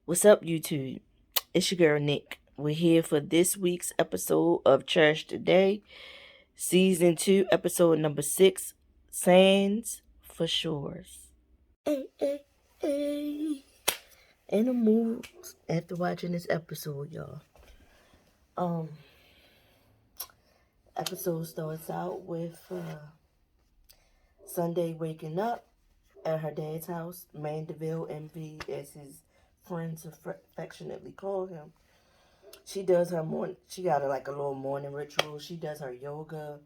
What's up, YouTube? It's your girl, Nick. We're here for this week's episode of Cherish Today, Season 2, Episode number 6, Sands for Shores. Hey, hey, hey. In the mood after watching this episode, y'all. Episode starts out with Sunday waking up at her dad's house, Mandeville MV, as his friends affectionately call him. She does her morning. She got like a little morning ritual. She does her yoga,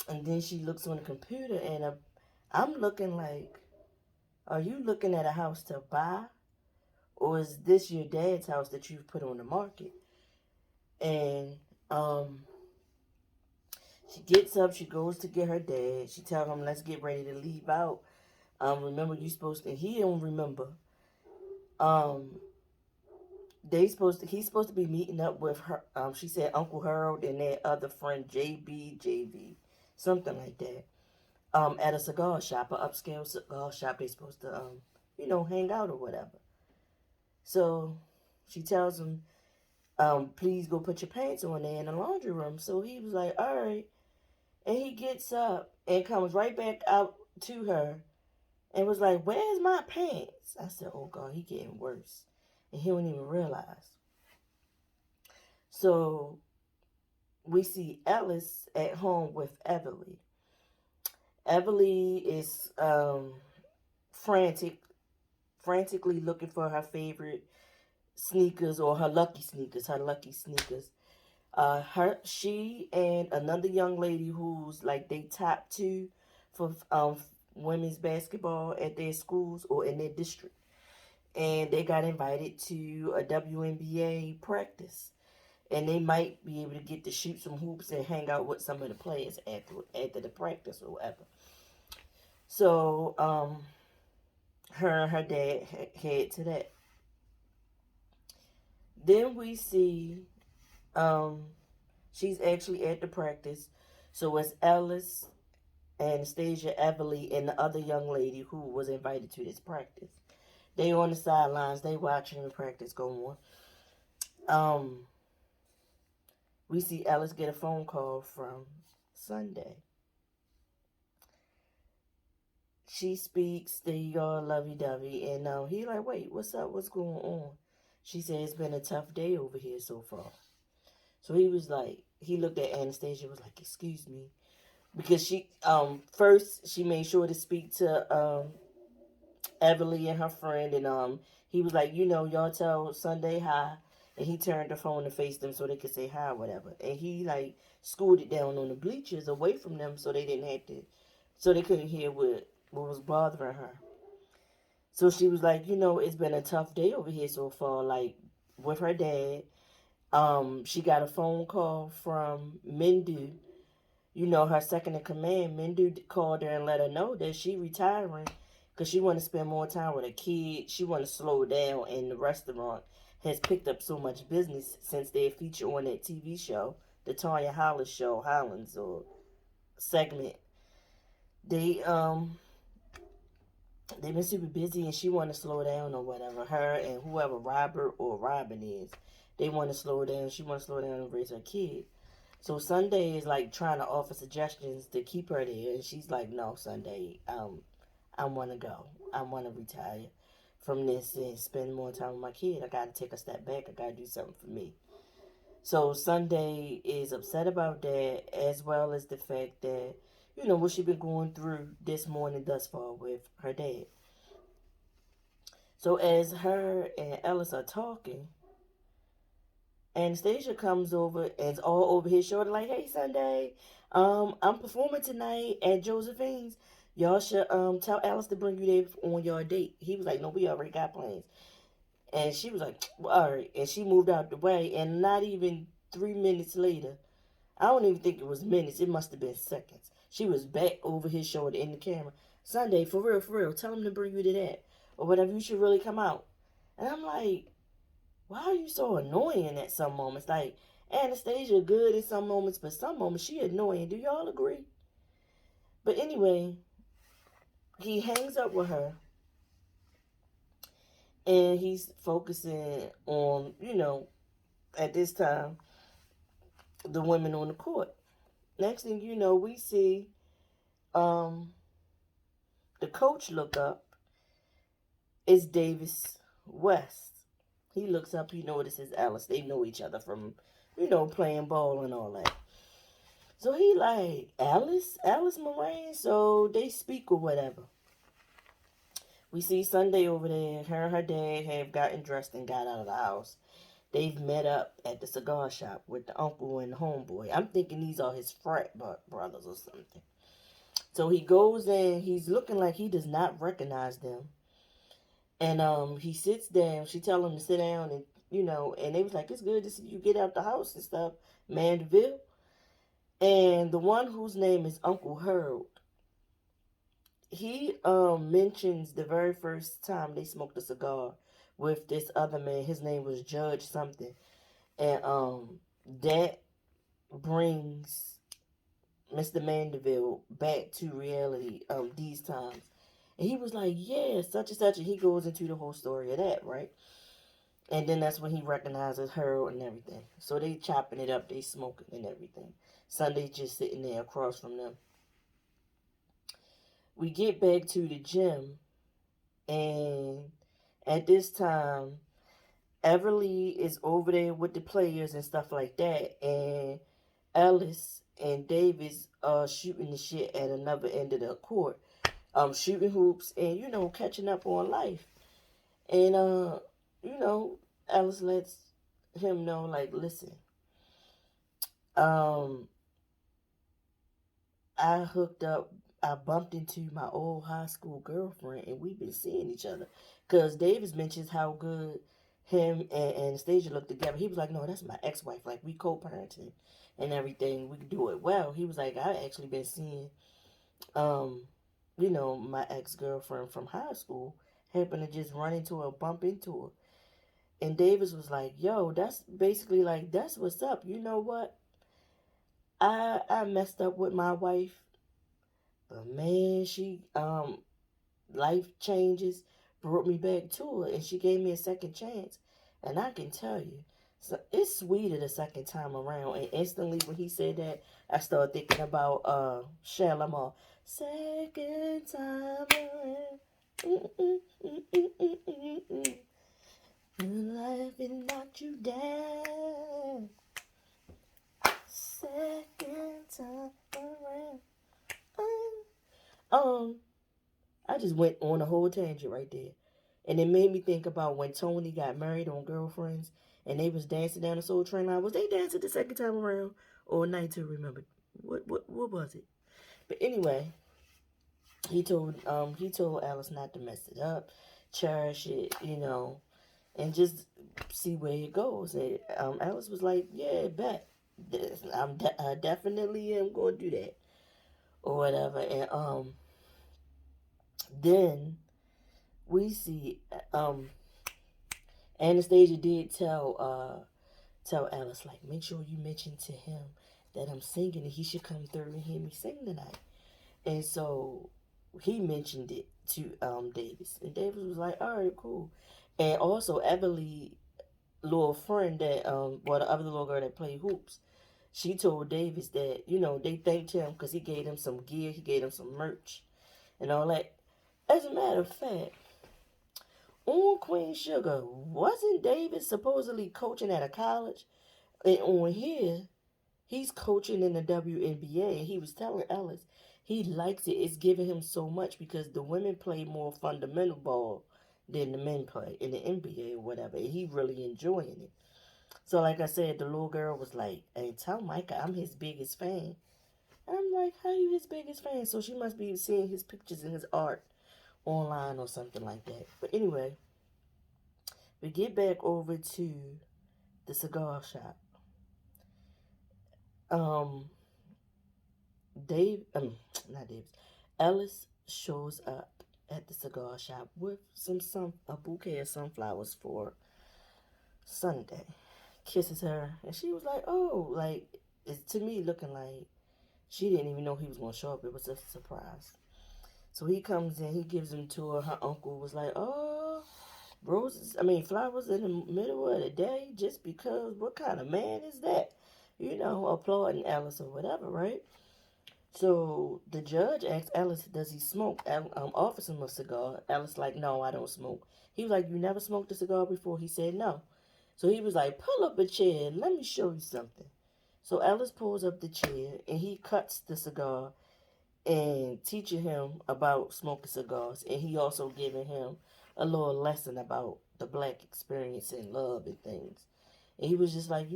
and then she looks on the computer. And I'm looking like, are you looking at a house to buy, or is this your dad's house that you've put on the market? And she gets up. She goes to get her dad. She tells him, "Let's get ready to leave out. Remember, you supposed to." He don't remember. He's supposed to be meeting up with her. She said Uncle Harold and their other friend JV, something like that. At a cigar shop, an upscale cigar shop. They supposed to hang out or whatever. So she tells him, please go put your pants on there in the laundry room. So he was like, all right. And he gets up and comes right back out to her and was like, where's my pants? I said, oh God, he getting worse. And he don't even realize. So we see Ellis at home with Everly. Everly is frantically looking for her favorite sneakers, or her lucky sneakers. She and another young lady who's like they top two for women's basketball at their schools or in their district. And they got invited to a WNBA practice. And they might be able to get to shoot some hoops and hang out with some of the players after the practice or whatever. So, her and her dad head to that. Then we see, she's actually at the practice. So it's Ellis, Anastasia, Everly, and the other young lady who was invited to this practice. They on the sidelines. They watching the practice go on. We see Ellis get a phone call from Sunday. She speaks, they all lovey-dovey, and he like, wait, what's up? What's going on? She said, it's been a tough day over here so far. So he was like, he looked at Anastasia, was like, excuse me. Because she, first, she made sure to speak to Everly and her friend, and he was like, y'all tell Sunday hi. And he turned the phone to face them so they could say hi or whatever. And he like scooted down on the bleachers away from them so they didn't have to, so they couldn't hear what was bothering her. So she was like, it's been a tough day over here so far, like with her dad. She got a phone call from Mindu, her second in command. Mindu called her and let her know that she retiring because she want to spend more time with her kids. She want to slow down, and the restaurant has picked up so much business since they feature on that TV show, the Tanya Hollis show, Hollins or segment. They've been super busy, and she want to slow down or whatever. Her and whoever Robert or Robin is, they want to slow down. She want to slow down and raise her kid. So Sunday is like trying to offer suggestions to keep her there, and she's like, "No, Sunday, I want to go. I want to retire from this and spend more time with my kid. I got to take a step back. I got to do something for me." So Sunday is upset about that, as well as the fact that what she been going through this morning thus far with her dad. So as her and Ellis are talking, Anastasia comes over and is all over his shoulder like, hey, Sunday, I'm performing tonight at Josephine's. Y'all should tell Alice to bring you there on your date. He was like, no, we already got plans. And she was like, well, all right. And she moved out the way. And not even 3 minutes later, I don't even think it was minutes. It must have been seconds. She was back over his shoulder in the camera. Sunday, for real, tell him to bring you to that. Or whatever, you should really come out. And I'm like, why are you so annoying at some moments? Like, Anastasia good at some moments, but some moments she annoying. Do y'all agree? But anyway, he hangs up with her. And he's focusing on, at this time, the women on the court. Next thing you know, we see um, the coach look up. It's Davis West. He looks up, he notices Alice. They know each other from, playing ball and all that. So he like, Alice Moraine. So they speak or whatever. We see Sunday over there. Her and her dad have gotten dressed and got out of the house. They've met up at the cigar shop with the uncle and the homeboy. I'm thinking these are his frat brothers or something. So he goes in. He's looking like he does not recognize them. And he sits down. She tell him to sit down, and and they was like, it's good to see you get out the house and stuff, Mandeville. And the one whose name is Uncle Harold, he mentions the very first time they smoked a cigar with this other man. His name was Judge something, and that brings Mr. Mandeville back to reality these times. And he was like, yeah, such and such, and he goes into the whole story of that, right? And then that's when he recognizes Harold and everything. So they chopping it up, they smoking and everything. Sunday's just sitting there across from them. We get back to the gym, and at this time, Everly is over there with the players and stuff like that, and Ellis and Davis are shooting the shit at another end of the court, shooting hoops and catching up on life. And you know, Ellis lets him know, like, listen, um, I hooked up, I bumped into my old high school girlfriend, and we've been seeing each other. Because Davis mentions how good him and Anastasia look together. He was like, no, that's my ex-wife. Like, we co-parenting and everything. We can do it well. He was like, I actually been seeing, um, my ex-girlfriend from high school. Happened to just run into her, bump into her. And Davis was like, yo, that's basically like, that's what's up. You know what? I messed up with my wife. But man, she life changes brought me back to her, and she gave me a second chance. And I can tell you, so it's sweeter the second time around. And instantly when he said that, I started thinking about Shalimar. Second time around. Life will knock you down. Second time around. Um, I just went on a whole tangent right there. And it made me think about when Tony got married on Girlfriends and they was dancing down the Soul Train line. Was they dancing the second time around or night to remember? What was it? But anyway, he told Alice not to mess it up, cherish it, and just see where it goes. And Alice was like, yeah, bet. I definitely am going to do that or whatever. And then we see Anastasia did tell Alice, like, make sure you mention to him that I'm singing and he should come through and hear me sing tonight. And so he mentioned it to Davis, and Davis was like, all right, cool. And also Everly, little friend that the other little girl that played hoops, she told Davis that they thanked him because he gave them some gear, he gave them some merch and all that. As a matter of fact, on Queen Sugar, wasn't Davis supposedly coaching at a college? And on here, he's coaching in the WNBA, and he was telling Ellis he likes it. It's giving him so much because the women play more fundamental ball than the men play in the NBA or whatever, and he really enjoying it. So, like I said, the little girl was like, "Hey, tell Micah I'm his biggest fan." And I'm like, "How you his biggest fan?" So she must be seeing his pictures and his art online or something like that. But anyway, we get back over to the cigar shop. Um, Not Davis. Ellis shows up at the cigar shop with a bouquet of sunflowers for Sunday. Kisses her, and she was like, "Oh, like it's to me looking like she didn't even know he was gonna show up. It was a surprise." So he comes in, he gives them to her. Her uncle was like, "Oh, flowers in the middle of the day just because what kind of man is that? Applauding Alice or whatever, right? So the judge asked Alice, does he smoke? Offers him a cigar. Alice like, no, I don't smoke. He was like, you never smoked a cigar before? He said, no. So he was like, pull up a chair. Let me show you something. So Alice pulls up the chair and he cuts the cigar and teaching him about smoking cigars. And he also giving him a little lesson about the black experience and love and things. And he was just like,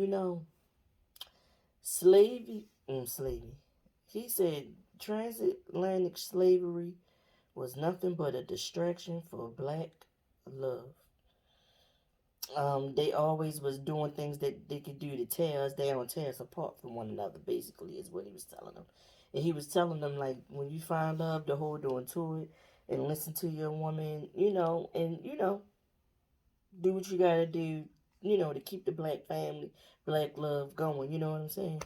slavery. He said transatlantic slavery was nothing but a distraction for black love. They always was doing things that they could do to tear us down, tear us apart from one another, basically, is what he was telling them. And he was telling them, like, when you find love, to hold on to it and listen to your woman, do what you gotta do, to keep the black family, black love going, you know what I'm saying?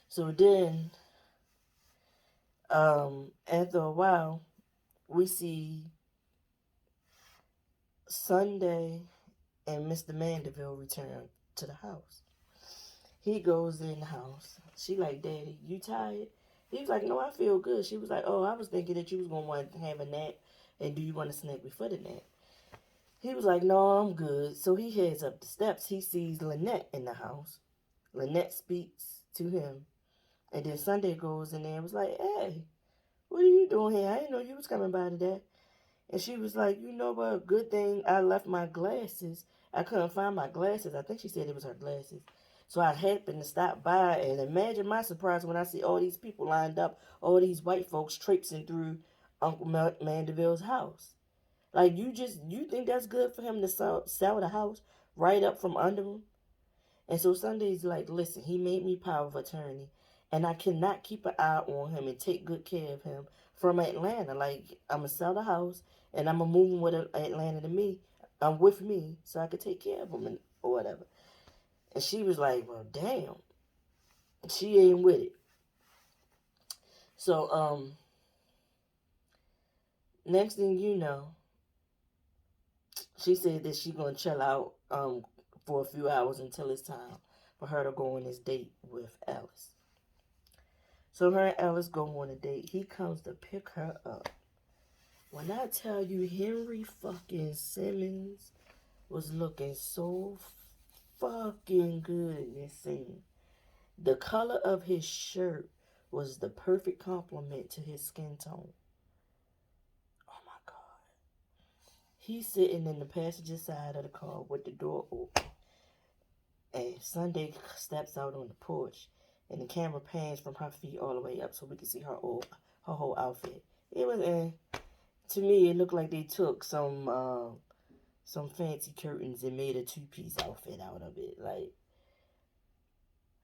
So then, after a while, we see Sunday and Mr. Mandeville return to the house. He goes in the house. She like, Daddy, you tired? He was like, no, I feel good. She was like, oh, I was thinking that you was going to want to have a nap. And do you want a snack before the nap? He was like, no, I'm good. So he heads up the steps. He sees Lynette in the house. Lynette speaks to him. And then Sunday goes in there and was like, hey, what are you doing here? I didn't know you was coming by today. And she was like, you know what? Good thing I left my glasses. I couldn't find my glasses. I think she said it was her glasses. So I happened to stop by, and imagine my surprise when I see all these people lined up, all these white folks traipsing through Uncle Mandeville's house. Like, you think that's good for him to sell the house right up from under him? And so Sunday's like, listen, he made me power of attorney, and I cannot keep an eye on him and take good care of him from Atlanta. Like, I'm going to sell the house, and I'm going to move him with Atlanta to me. I'm with me, so I could take care of him or whatever. And she was like, well, damn. She ain't with it. So, next thing you know, she said that she going to chill out for a few hours until it's time for her to go on this date with Alice. So her and Alice go on a date. He comes to pick her up. When I tell you Henry fucking Simmons was looking so fucking good in this scene. The color of his shirt was the perfect complement to his skin tone. Oh my God. He's sitting in the passenger side of the car with the door open. And Sunday steps out on the porch. And the camera pans from her feet all the way up so we can see her whole outfit. It was to me it looked like they took some fancy curtains and made a two-piece outfit out of it. Like,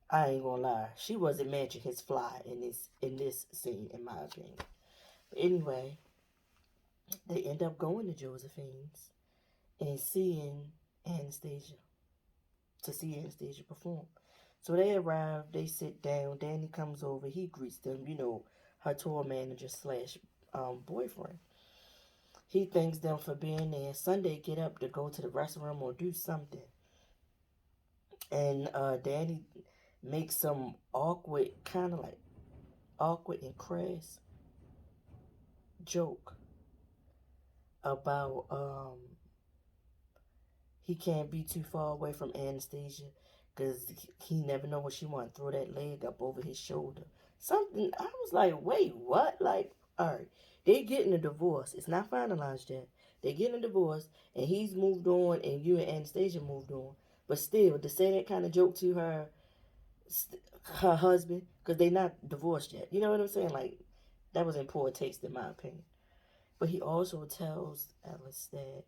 I ain't gonna lie, she wasn't matching his fly in this scene, in my opinion. But anyway, they end up going to Josephine's and seeing Anastasia to see Anastasia perform. So they arrive, they sit down. Danny comes over, he greets them. Her tour manager slash boyfriend. He thanks them for being there. Sunday get up to go to the restroom or do something. And Danny makes some awkward, kind of like awkward and crass joke about he can't be too far away from Anastasia because he never know when she want to throw that leg up over his shoulder. Something, I was like, wait, what? Like, all right, they getting a divorce. It's not finalized yet. They getting a divorce, and he's moved on, and you and Anastasia moved on. But still, to say that kind of joke to her husband, because they not divorced yet. You know what I'm saying? Like, that was in poor taste, in my opinion. But he also tells Alice that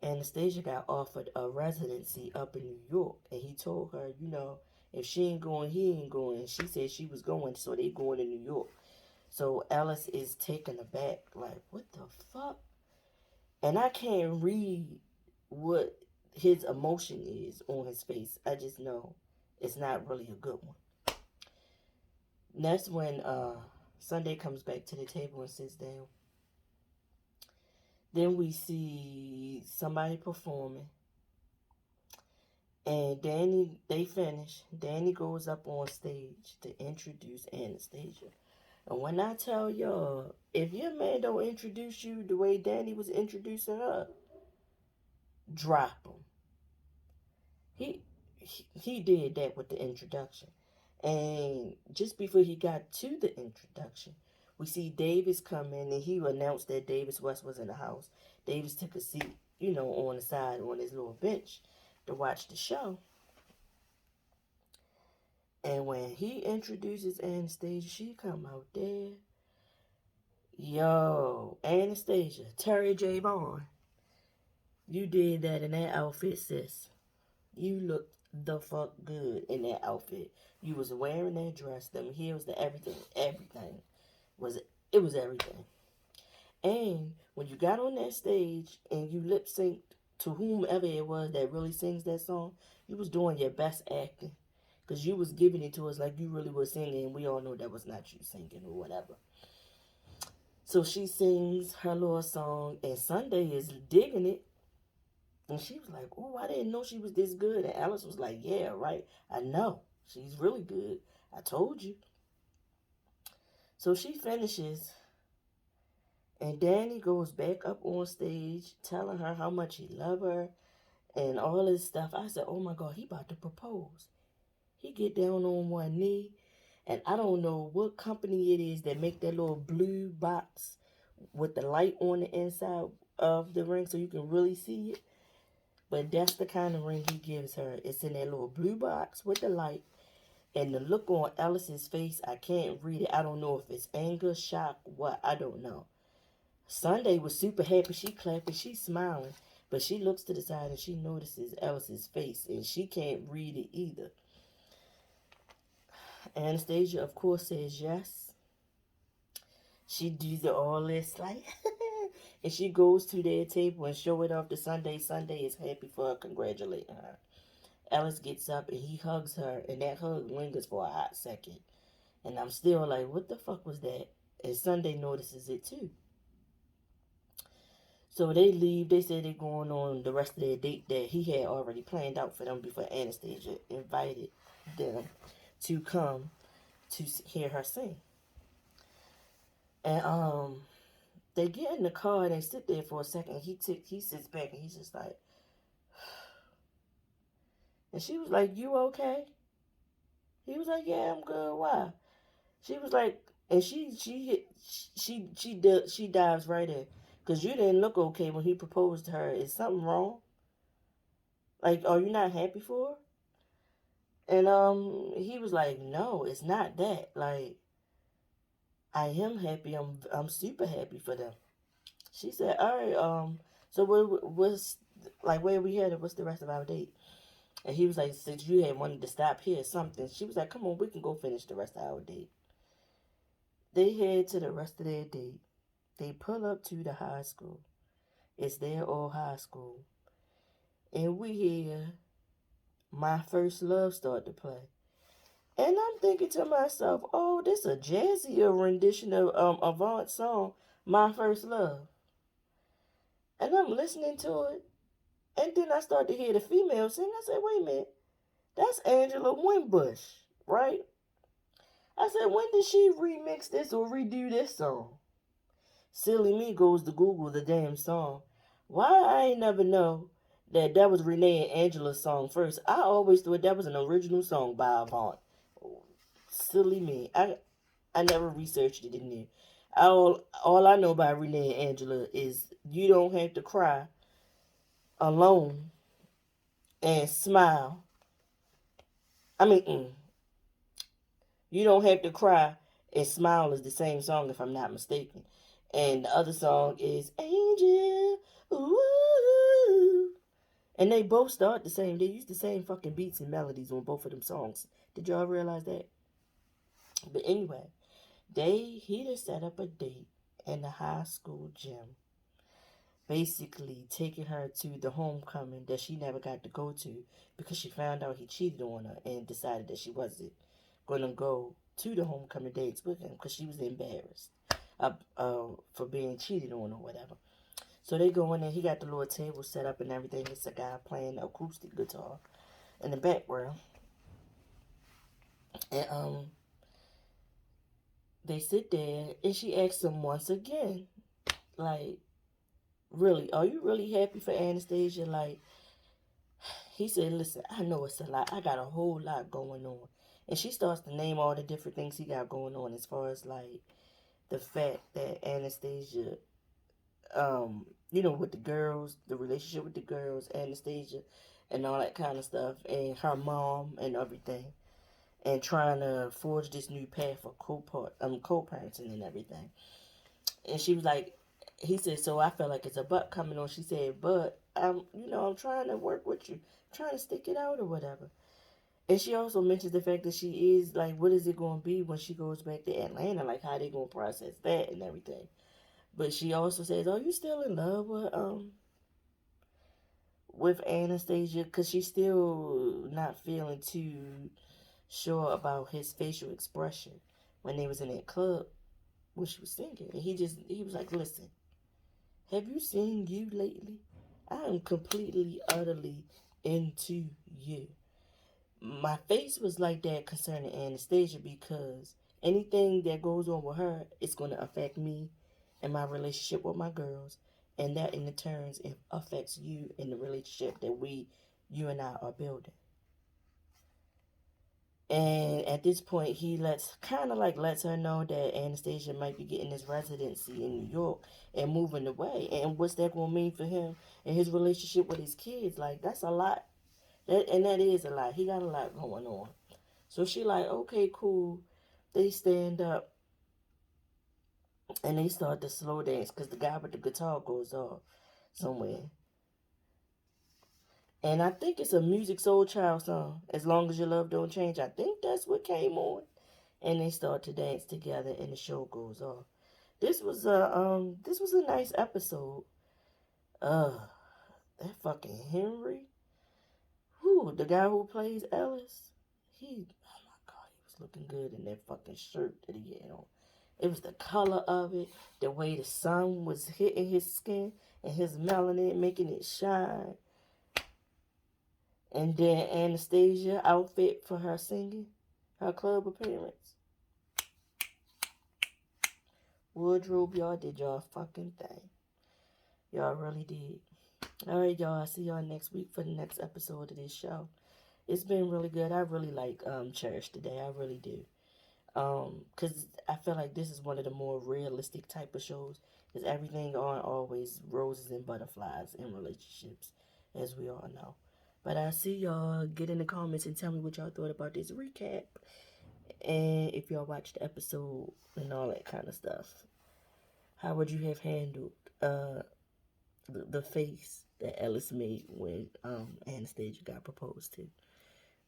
Anastasia got offered a residency up in New York, and he told her, if she ain't going, he ain't going. And she said she was going, so they going to New York. So Alice is taken aback, like, what the fuck? And I can't read what his emotion is on his face. I just know it's not really a good one. That's when Sunday comes back to the table and sits down. Then we see somebody performing. And Danny, they finish. Danny goes up on stage to introduce Anastasia. And when I tell y'all, if your man don't introduce you the way Danny was introducing her, drop him. He did that with the introduction. And just before he got to the introduction, we see Davis come in and he announced that Davis West was in the house. Davis took a seat, on the side on his little bench to watch the show. And when he introduces Anastasia, she come out there. Yo, Anastasia, Terry J. Vaughn, you did that in that outfit, sis. You looked the fuck good in that outfit. You was wearing that dress, them heels, the everything. Everything was it was everything. And when you got on that stage and you lip synced to whomever it was that really sings that song, you was doing your best acting. Because you was giving it to us like you really were singing, and we all know that was not you singing or whatever. So she sings her little song, and Sunday is digging it. And she was like, oh, I didn't know she was this good. And Alice was like, yeah, right. I know. She's really good. I told you. So she finishes, and Danny goes back up on stage telling her how much he love her and all this stuff. I said, oh my God, he about to propose. He get down on one knee, and I don't know what company it is that make that little blue box with the light on the inside of the ring so you can really see it. But that's the kind of ring he gives her. It's in that little blue box with the light. And the look on Alice's face, I can't read it. I don't know if it's anger, shock, what. I don't know. Sunday was super happy. She clapping, she's smiling. But she looks to the side and she notices Alice's face. And she can't read it either. Anastasia, of course, says yes. She does all this like... and she goes to their table and show it off to Sunday. Sunday is happy for her, congratulating her. Alice gets up and he hugs her, and that hug lingers for a hot second. And I'm still like, what the fuck was that? And Sunday notices it too. So they leave. They say they're going on the rest of their date that he had already planned out for them before Anastasia invited them to come to hear her sing. And they get in the car and they sit there for a second. He sits back and he's just like, and she was like, you okay? He was like, yeah, I'm good. Why? She was like, and she dives right in, cause you didn't look okay when he proposed to her. Is something wrong? Like, are you not happy for her? And he was like, no, it's not that. Like, I am happy. I'm super happy for them. She said, all right, so what's like where we headed? What's the rest of our date? And he was like, since you had wanted to stop here or something, she was like, come on, we can go finish the rest of our date. They head to the rest of their date. They pull up to the high school. It's their old high school. And we hear My First Love start to play. And I'm thinking to myself, oh, this a jazzier rendition of Avant's song, My First Love. And I'm listening to it. And then I start to hear the female sing. I said, wait a minute. That's Angela Winbush, right? I said, when did she remix this or redo this song? Silly me goes to Google the damn song. Why I ain't never know that was Renee and Angela's song first. I always thought that was an original song by Avant. Silly me. I never researched it in there. All I know about Renee and Angela is you don't have to cry alone and smile. I mean, you don't have to cry and smile is the same song if I'm not mistaken. And the other song is Angel. Ooh. And they both start the same. They use the same fucking beats and melodies on both of them songs. Did y'all realize that? But anyway, he just set up a date in the high school gym. Basically taking her to the homecoming that she never got to go to because she found out he cheated on her and decided that she wasn't going to go to the homecoming dates with him because she was embarrassed for being cheated on or whatever. So they go in there. He got the little table set up and everything. It's a guy playing acoustic guitar in the background, and they sit there, and she asks him once again, like, really, are you really happy for Anastasia? Like, he said, listen, I know it's a lot. I got a whole lot going on. And she starts to name all the different things he got going on as far as like the fact that Anastasia, with the girls, the relationship with the girls, Anastasia, and all that kind of stuff, and her mom and everything, and trying to forge this new path for co-parenting and everything. And she was like, he said, so I felt like it's a butt coming on. She said, but I'm trying to work with you, trying to stick it out or whatever. And she also mentions the fact that she is like, what is it going to be when she goes back to Atlanta? Like, how they going to process that and everything. But she also says, "Are you still in love with Anastasia?" Because she's still not feeling too sure about his facial expression when they was in that club when she was singing. And he was like, "Listen, have you seen you lately? I am completely, utterly into you." My face was like that concerning Anastasia because anything that goes on with her is going to affect me and my relationship with my girls, and that in the turns it affects you in the relationship that you and I are building. And at this point, he lets her know that Anastasia might be getting his residency in New York and moving away. And what's that gonna mean for him and his relationship with his kids? Like, that's a lot. That is a lot. He got a lot going on. So she like, okay, cool. They stand up and they start to slow dance because the guy with the guitar goes off somewhere. And I think it's a Music Soul Child song. As long as your love don't change. I think that's what came on. And they start to dance together and the show goes off. This was a nice episode. Uh that fucking Henry. Who, the guy who plays Ellis? Oh my god, he was looking good in that fucking shirt that he had on. It was the color of it, the way the sun was hitting his skin and his melanin, making it shine. And then Anastasia outfit for her singing, her club appearance. Wardrobe, y'all did y'all fucking thing. Y'all really did. Alright, y'all. I'll see y'all next week for the next episode of this show. It's been really good. I really like Cherish today. I really do. Because I feel like this is one of the more realistic type of shows. Because everything aren't always roses and butterflies in relationships, as we all know. But I see y'all. Get in the comments and tell me what y'all thought about this recap. And if y'all watched the episode and all that kind of stuff. How would you have handled the face that Ellis made when Anastasia got proposed to?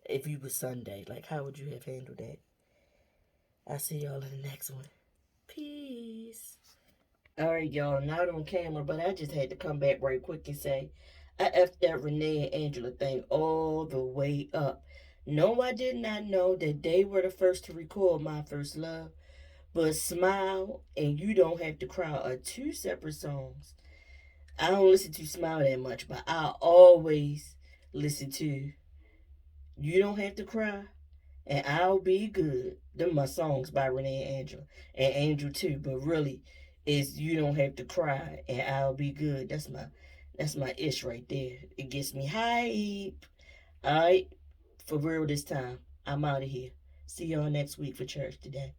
If you was Sunday, like, how would you have handled that? I'll see y'all in the next one. Peace. Alright, y'all, not on camera, but I just had to come back right quick and say, I effed that Renee and Angela thing all the way up. No, I did not know that they were the first to record My First Love, but Smile and You Don't Have to Cry are two separate songs. I don't listen to Smile that much, but I always listen to You Don't Have to Cry and I'll Be Good. Them my songs by Renee and Angela. And Angel too, but really it's You Don't Have to Cry and I'll Be Good. That's my ish right there. It gets me hype. Alright, for real this time. I'm out of here. See y'all next week for church today.